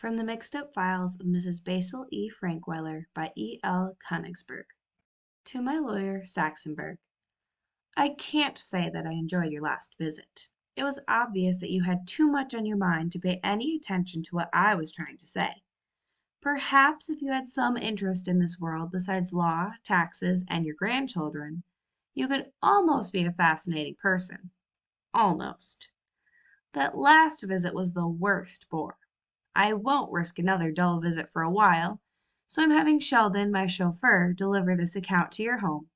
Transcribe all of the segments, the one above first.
From the Mixed Up Files of Mrs. Basil E. Frankweiler by E. L. Konigsberg. To my lawyer, Saxonberg. I can't say that I enjoyed your last visit. It was obvious that you had too much on your mind to pay any attention to what I was trying to say. Perhaps if you had some interest in this world besides law, taxes, and your grandchildren, you could almost be a fascinating person. Almost. That last visit was the worst bore. I won't risk another dull visit for a while, so I'm having Sheldon, my chauffeur, deliver this account to your home.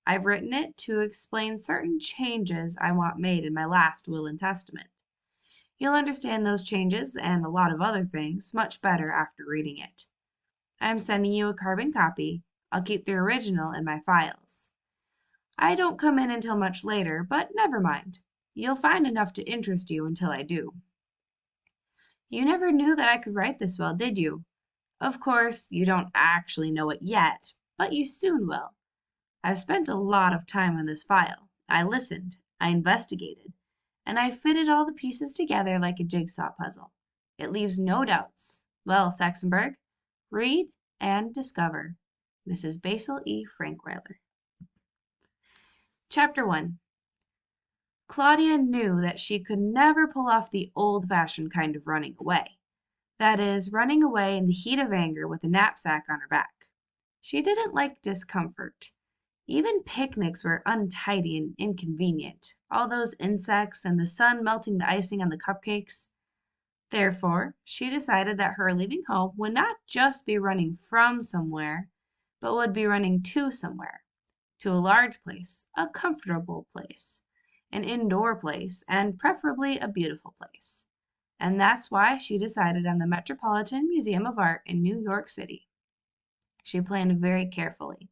I've written it to explain certain changes I want made in my last will and testament. You'll understand those changes and a lot of other things much better after reading it. I'm sending you a carbon copy. I'll keep the original in my files. I don't come in until much later, but never mind. You'll find enough to interest you until I do. You never knew that I could write this well, did you? Of course, you don't actually know it yet, but you soon will. I've spent a lot of time on this file. I listened, I investigated, and I fitted all the pieces together like a jigsaw puzzle. It leaves no doubts. Well, Saxonberg, read and discover. Mrs. Basil E. Frankweiler. Chapter 1. Claudia knew that she could never pull off the old-fashioned kind of running away. That is, running away in the heat of anger with a knapsack on her back. She didn't like discomfort. Even picnics were untidy and inconvenient, all those insects and the sun melting the icing on the cupcakes. Therefore, she decided that her leaving home would not just be running from somewhere, but would be running to somewhere. To a large place, a comfortable place, an indoor place, and preferably a beautiful place. And that's why she decided on the Metropolitan Museum of Art in New York City. She planned very carefully.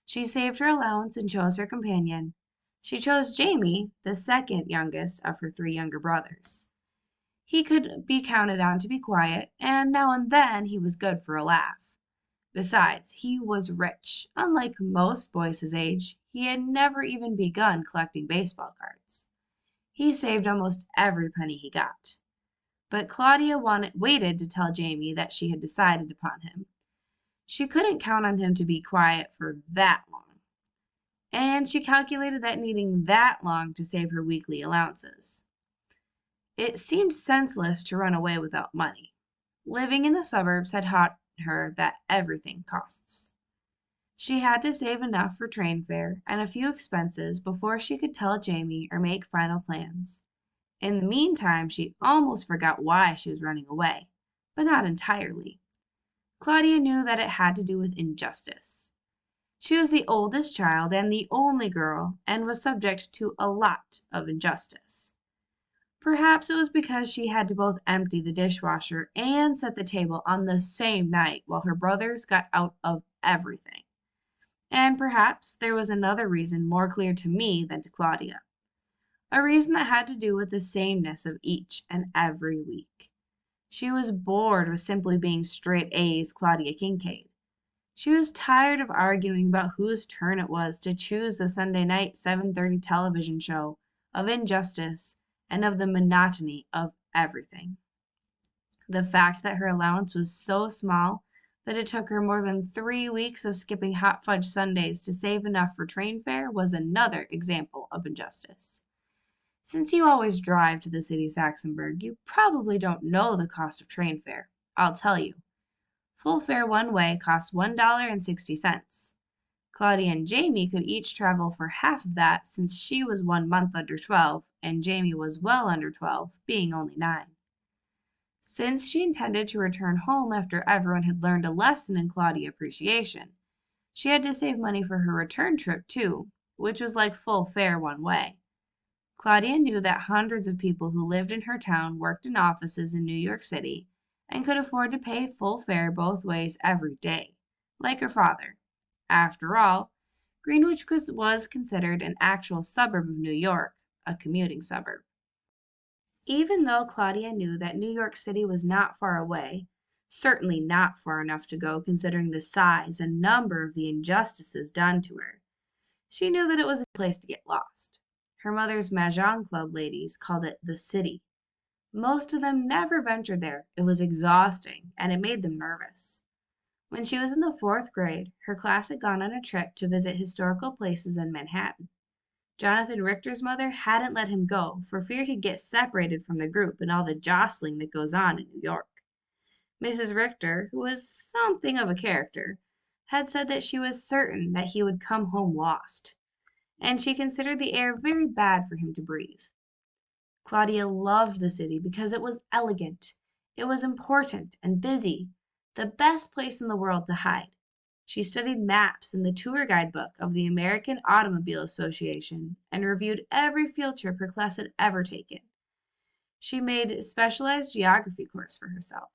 She saved her allowance and chose her companion. She chose Jamie, the second youngest of her three younger brothers. He could be counted on to be quiet, and now and then he was good for a laugh. Besides, he was rich. Unlike most boys his age, he had never even begun collecting baseball cards. He saved almost every penny he got. But Claudia waited to tell Jamie that she had decided upon him. She couldn't count on him to be quiet for that long. And she calculated that needing that long to save her weekly allowances. It seemed senseless to run away without money. Living in the suburbs had taught her that everything costs. She had to save enough for train fare and a few expenses before she could tell Jamie or make final plans. In the meantime, she almost forgot why she was running away, but not entirely. Claudia knew that it had to do with injustice. She was the oldest child and the only girl, and was subject to a lot of injustice. Perhaps it was because she had to both empty the dishwasher and set the table on the same night while her brothers got out of everything. And perhaps there was another reason more clear to me than to Claudia. A reason that had to do with the sameness of each and every week. She was bored with simply being straight A's Claudia Kincaid. She was tired of arguing about whose turn it was to choose the Sunday night 7:30 television show, of injustice, and of the monotony of everything. The fact that her allowance was so small that it took her more than 3 weeks of skipping hot fudge sundaes to save enough for train fare was another example of injustice. Since you always drive to the city Saxonberg, you probably don't know the cost of train fare. I'll tell you. Full fare one way costs $1.60. Claudia and Jamie could each travel for half of that since she was 1 month under 12 and Jamie was well under 12, being only 9. Since she intended to return home after everyone had learned a lesson in Claudia appreciation, she had to save money for her return trip too, which was like full fare one way. Claudia knew that hundreds of people who lived in her town worked in offices in New York City and could afford to pay full fare both ways every day, like her father. After all, Greenwich was considered an actual suburb of New York, a commuting suburb. Even though Claudia knew that New York City was not far away, certainly not far enough to go considering the size and number of the injustices done to her, she knew that it was a place to get lost. Her mother's Mahjong Club ladies called it the city. Most of them never ventured there. It was exhausting, and it made them nervous. When she was in the fourth grade, her class had gone on a trip to visit historical places in Manhattan. Jonathan Richter's mother hadn't let him go for fear he'd get separated from the group and all the jostling that goes on in New York. Mrs. Richter, who was something of a character, had said that she was certain that he would come home lost, and she considered the air very bad for him to breathe. Claudia loved the city because it was elegant, it was important and busy, the best place in the world to hide. She studied maps and the tour guidebook of the American Automobile Association and reviewed every field trip her class had ever taken. She made a specialized geography course for herself.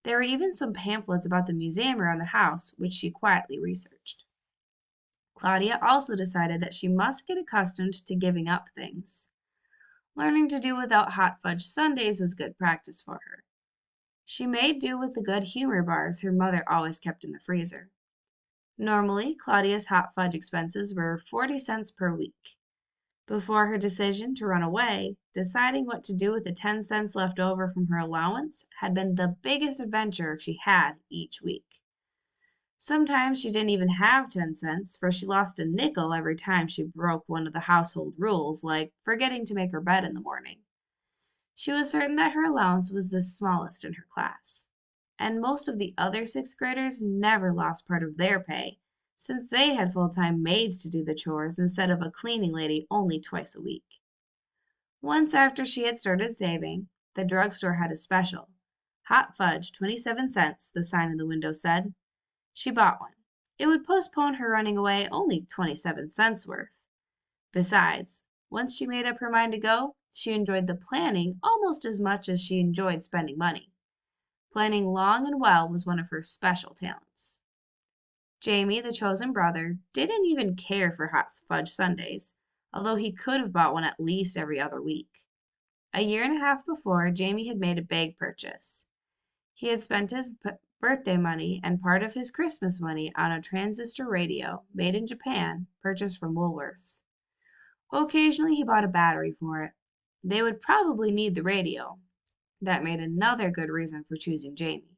There were even some pamphlets about the museum around the house, which she quietly researched. Claudia also decided that she must get accustomed to giving up things. Learning to do without hot fudge sundaes was good practice for her. She made do with the good humor bars her mother always kept in the freezer. Normally, Claudia's hot fudge expenses were 40 cents per week. Before her decision to run away, deciding what to do with the 10 cents left over from her allowance had been the biggest adventure she had each week. Sometimes she didn't even have 10 cents, for she lost a nickel every time she broke one of the household rules, like forgetting to make her bed in the morning. She was certain that her allowance was the smallest in her class, and most of the other sixth graders never lost part of their pay, since they had full-time maids to do the chores instead of a cleaning lady only twice a week. Once after she had started saving, the drugstore had a special. Hot fudge, 27 cents, the sign in the window said. She bought one. It would postpone her running away only 27 cents worth. Besides, once she made up her mind to go, she enjoyed the planning almost as much as she enjoyed spending money. Planning long and well was one of her special talents. Jamie, the chosen brother, didn't even care for hot fudge sundaes, although he could have bought one at least every other week. A year and a half before, Jamie had made a big purchase. He had spent his birthday money and part of his Christmas money on a transistor radio made in Japan, purchased from Woolworths. Occasionally he bought a battery for it. They would probably need the radio. That made another good reason for choosing Jamie.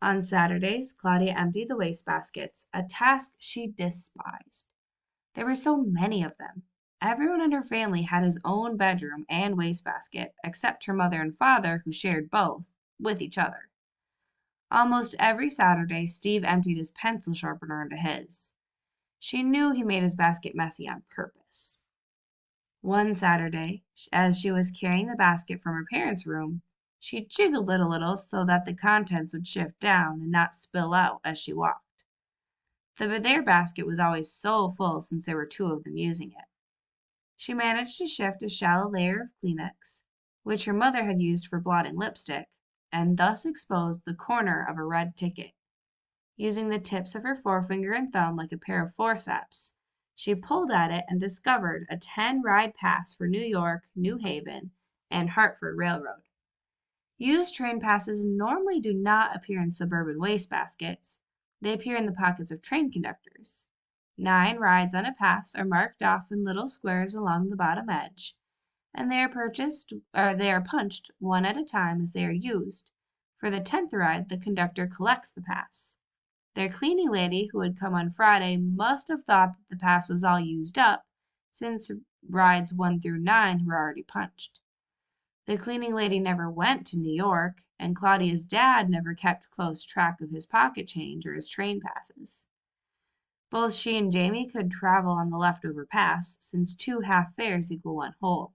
On Saturdays, Claudia emptied the wastebaskets, a task she despised. There were so many of them. Everyone in her family had his own bedroom and wastebasket, except her mother and father, who shared both with each other. Almost every Saturday, Steve emptied his pencil sharpener into his. She knew he made his basket messy on purpose. One Saturday, as she was carrying the basket from her parents' room, she jiggled it a little so that the contents would shift down and not spill out as she walked. Their basket was always so full since there were two of them using it. She managed to shift a shallow layer of Kleenex, which her mother had used for blotting lipstick, and thus exposed the corner of a red ticket. Using the tips of her forefinger and thumb like a pair of forceps, she pulled at it and discovered a 10-ride pass for New York, New Haven, and Hartford Railroad. Used train passes normally do not appear in suburban wastebaskets. They appear in the pockets of train conductors. 9 rides on a pass are marked off in little squares along the bottom edge, and they are punched one at a time as they are used. For the 10th ride, the conductor collects the pass. Their cleaning lady, who had come on Friday, must have thought that the pass was all used up, since rides 1 through 9 were already punched. The cleaning lady never went to New York, and Claudia's dad never kept close track of his pocket change or his train passes. Both she and Jamie could travel on the leftover pass, since 2 half fares equal 1 whole.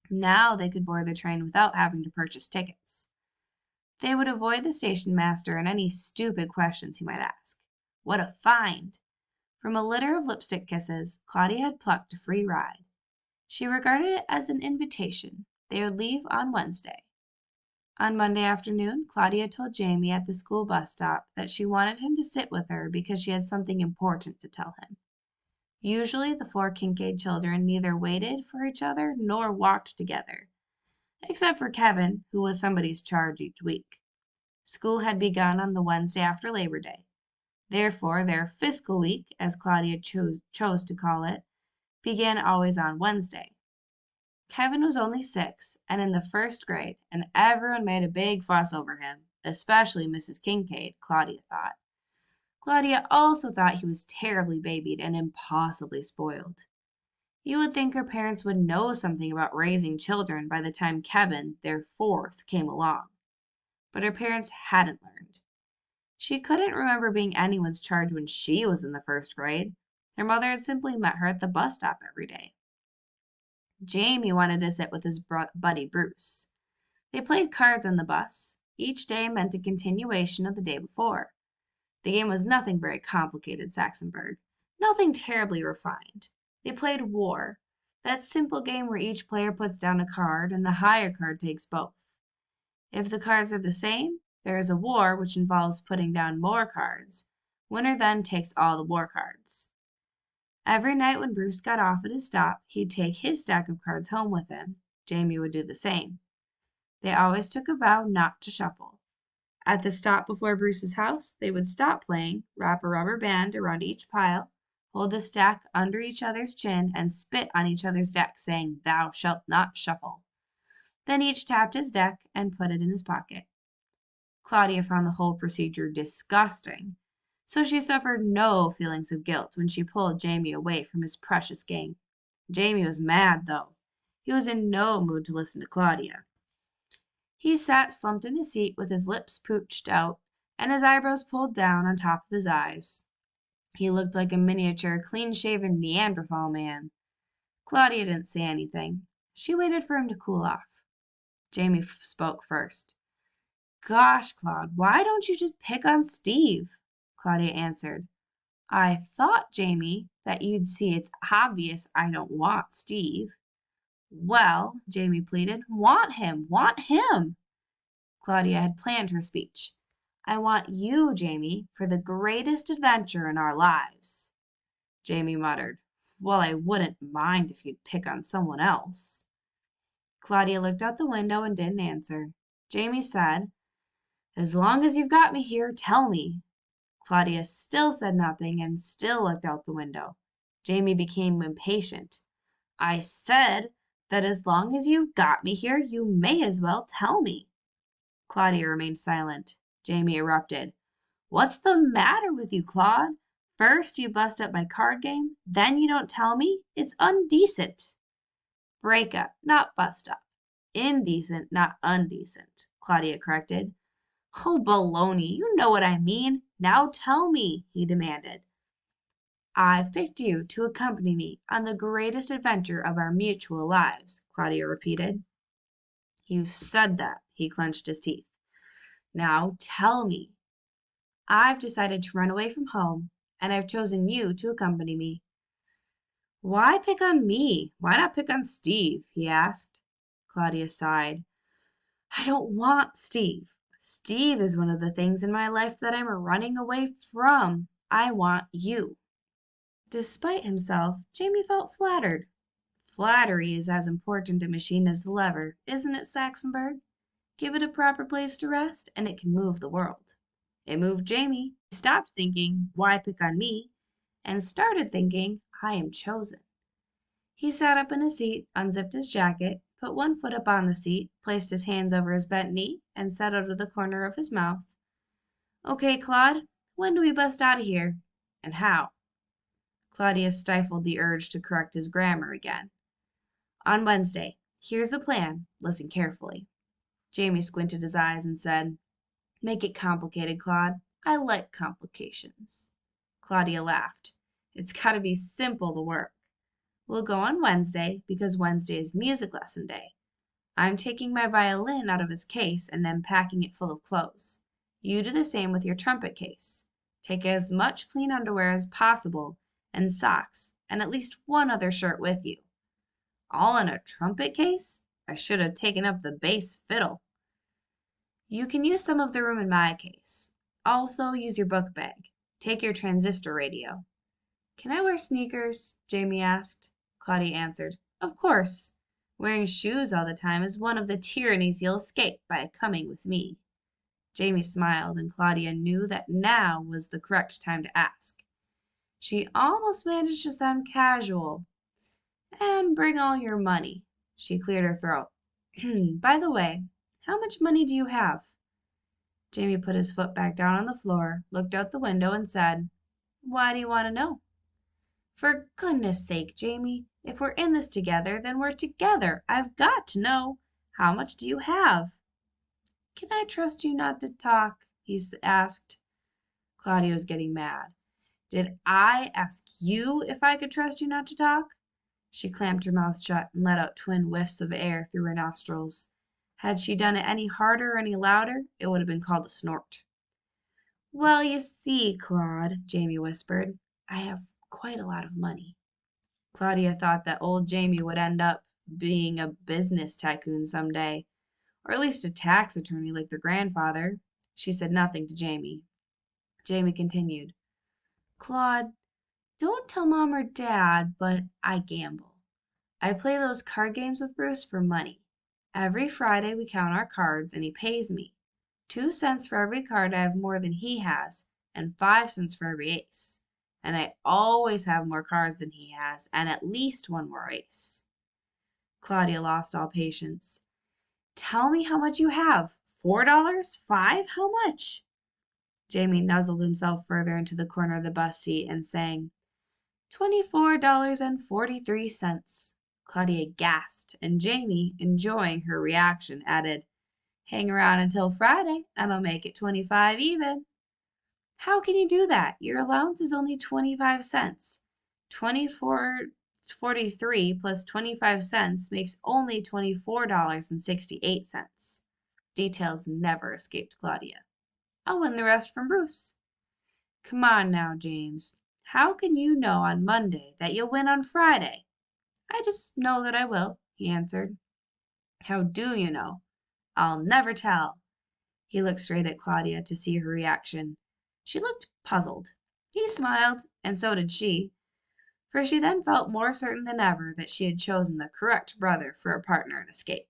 Now they could board the train without having to purchase tickets. They would avoid the station master and any stupid questions he might ask. What a find! From a litter of lipstick kisses, Claudia had plucked a free ride. She regarded it as an invitation. They would leave on Wednesday. On Monday afternoon, Claudia told Jamie at the school bus stop that she wanted him to sit with her because she had something important to tell him. Usually the 4 Kincaid children neither waited for each other nor walked together, except for Kevin, who was somebody's charge each week. School had begun on the Wednesday after Labor Day. Therefore, their fiscal week, as Claudia chose to call it, began always on Wednesday. Kevin was only 6 and in the 1st grade, and everyone made a big fuss over him. especially Mrs. Kincaid, Claudia thought. Claudia also thought he was terribly babied and impossibly spoiled. You would think her parents would know something about raising children by the time Kevin, their fourth, came along. But her parents hadn't learned. She couldn't remember being anyone's charge when she was in the first grade. Her mother had simply met her at the bus stop every day. Jamie wanted to sit with his buddy Bruce. They played cards on the bus. Each day meant a continuation of the day before. The game was nothing very complicated, Saxonburg. Nothing terribly refined. They played War, that simple game where each player puts down a card and the higher card takes both. If the cards are the same, there is a war which involves putting down more cards. Winner then takes all the war cards. Every night when Bruce got off at his stop, he'd take his stack of cards home with him. Jamie would do the same. They always took a vow not to shuffle. At the stop before Bruce's house, they would stop playing, wrap a rubber band around each pile, hold the stack under each other's chin, and spit on each other's deck, saying, "Thou shalt not shuffle." Then each tapped his deck and put it in his pocket. Claudia found the whole procedure disgusting, so she suffered no feelings of guilt when she pulled Jamie away from his precious game. Jamie was mad, though. He was in no mood to listen to Claudia. He sat slumped in his seat with his lips pooched out and his eyebrows pulled down on top of his eyes. He looked like a miniature, clean-shaven Neanderthal man. Claudia didn't say anything. She waited for him to cool off. Jamie spoke first. "Gosh, Claude, why don't you just pick on Steve?" Claudia answered. "I thought, Jamie, that you'd see it's obvious I don't want Steve." "Well," Jamie pleaded, "want him, want him." Claudia had planned her speech. "I want you, Jamie, for the greatest adventure in our lives." Jamie muttered, "Well, I wouldn't mind if you'd pick on someone else." Claudia looked out the window and didn't answer. Jamie said, "As long as you've got me here, tell me." Claudia still said nothing and still looked out the window. Jamie became impatient. "I said that as long as you've got me here, you may as well tell me." Claudia remained silent. Jamie erupted. "What's the matter with you, Claude? First you bust up my card game, then you don't tell me? It's undecent." "Break up, not bust up. Indecent, not undecent," Claudia corrected. "Oh, baloney, you know what I mean. Now tell me," he demanded. "I've picked you to accompany me on the greatest adventure of our mutual lives," Claudia repeated. "You said that," he clenched his teeth. "Now tell me." "I've decided to run away from home, and I've chosen you to accompany me." "Why pick on me? Why not pick on Steve?" he asked. Claudia sighed. "I don't want Steve. Steve is one of the things in my life that I'm running away from. I want you." Despite himself, Jamie felt flattered. Flattery is as important a machine as the lever, isn't it, Saxonburg? Give it a proper place to rest, and it can move the world. It moved Jamie. He stopped thinking, "Why pick on me?" and started thinking, "I am chosen." He sat up in his seat, unzipped his jacket, put one foot up on the seat, placed his hands over his bent knee, and said out of the corner of his mouth, "Okay, Claude, when do we bust out of here? And how?" Claudia stifled the urge to correct his grammar again. "On Wednesday. Here's the plan. Listen carefully." Jamie squinted his eyes and said, "Make it complicated, Claude. I like complications." Claudia laughed. "It's got to be simple to work. We'll go on Wednesday because Wednesday is music lesson day. I'm taking my violin out of its case and am packing it full of clothes. You do the same with your trumpet case. Take as much clean underwear as possible and socks and at least one other shirt with you." "All in a trumpet case? I should have taken up the bass fiddle." "You can use some of the room in my case. Also use your book bag. Take your transistor radio." "Can I wear sneakers?" Jamie asked. Claudia answered, "Of course. Wearing shoes all the time is one of the tyrannies you'll escape by coming with me." Jamie smiled, and Claudia knew that now was the correct time to ask. She almost managed to sound casual. "And bring all your money." She cleared her throat. "By the way, how much money do you have?" Jamie put his foot back down on the floor, looked out the window, and said, "Why do you want to know?" "For goodness sake, Jamie, if we're in this together, then we're together. I've got to know. How much do you have?" "Can I trust you not to talk?" he asked. Claudia was getting mad. "Did I ask you if I could trust you not to talk?" She clamped her mouth shut and let out twin whiffs of air through her nostrils. Had she done it any harder or any louder, it would have been called a snort. "Well, you see, Claude," Jamie whispered, "I have quite a lot of money." Claudia thought that old Jamie would end up being a business tycoon some day, or at least a tax attorney like their grandfather. She said nothing to Jamie. Jamie continued, "Claude, don't tell Mom or Dad, but I gamble. I play those card games with Bruce for money. Every Friday we count our cards and he pays me. 2 cents for every card I have more than he has, and 5 cents for every ace. And I always have more cards than he has, and at least one more ace." Claudia lost all patience. "Tell me how much you have. $4? 5? How much?" Jamie nuzzled himself further into the corner of the bus seat and sang, $24.43. Claudia gasped, and Jamie, enjoying her reaction, added, "Hang around until Friday, and I'll make it 25 even." "How can you do that? Your allowance is only 25 cents. 24.43 plus 25 cents makes only $24.68. Details never escaped Claudia. "I'll win the rest from Bruce." "Come on now, James. How can you know on Monday that you'll win on Friday?" "I just know that I will," he answered. "How do you know?" "I'll never tell." He looked straight at Claudia to see her reaction. She looked puzzled. He smiled, and so did she, for she then felt more certain than ever that she had chosen the correct brother for a partner in escape.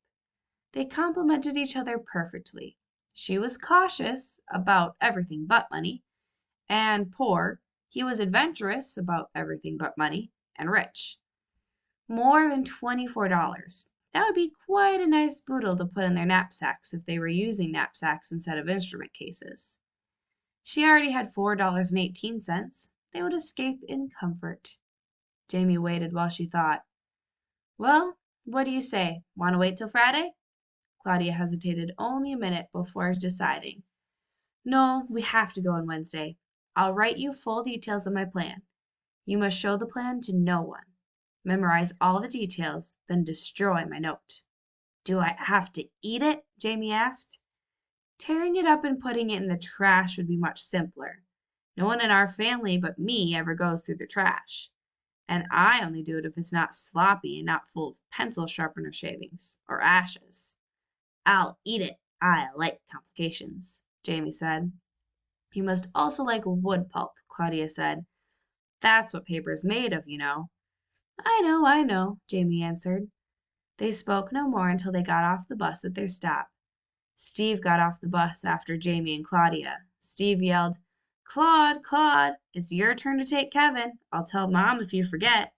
They complemented each other perfectly. She was cautious about everything but money, and poor. He was adventurous about everything but money, and rich. More than $24. That would be quite a nice boodle to put in their knapsacks if they were using knapsacks instead of instrument cases. She already had $4.18. They would escape in comfort. Jamie waited while she thought. "Well, what do you say? Want to wait till Friday?" Claudia hesitated only a minute before deciding. "No, we have to go on Wednesday. I'll write you full details of my plan. You must show the plan to no one. Memorize all the details, then destroy my note." "Do I have to eat it?" Jamie asked. "Tearing it up and putting it in the trash would be much simpler. No one in our family but me ever goes through the trash. And I only do it if it's not sloppy and not full of pencil sharpener shavings or ashes." "I'll eat it. I like complications," Jamie said. "You must also like wood pulp," Claudia said. "That's what paper is made of, you know." I know," Jamie answered. They spoke no more until they got off the bus at their stop. Steve got off the bus after Jamie and Claudia. Steve yelled, "Claude, Claude, it's your turn to take Kevin. I'll tell Mom if you forget."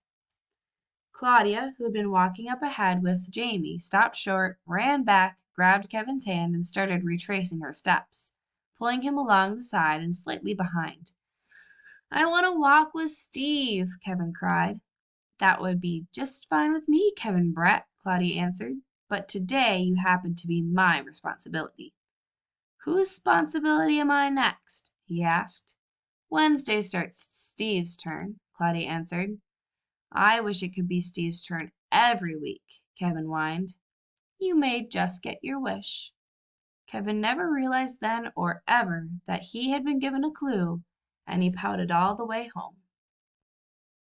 Claudia, who had been walking up ahead with Jamie, stopped short, ran back, grabbed Kevin's hand, and started retracing her steps, pulling him along the side and slightly behind. "I want to walk with Steve," Kevin cried. "That would be just fine with me, Kevin Brett," Claudia answered. "But today you happen to be my responsibility." "Whose sponsibility am I next?" he asked. "Wednesday starts Steve's turn," Claudia answered. "I wish it could be Steve's turn every week," Kevin whined. "You may just get your wish." Kevin never realized then or ever that he had been given a clue, and he pouted all the way home.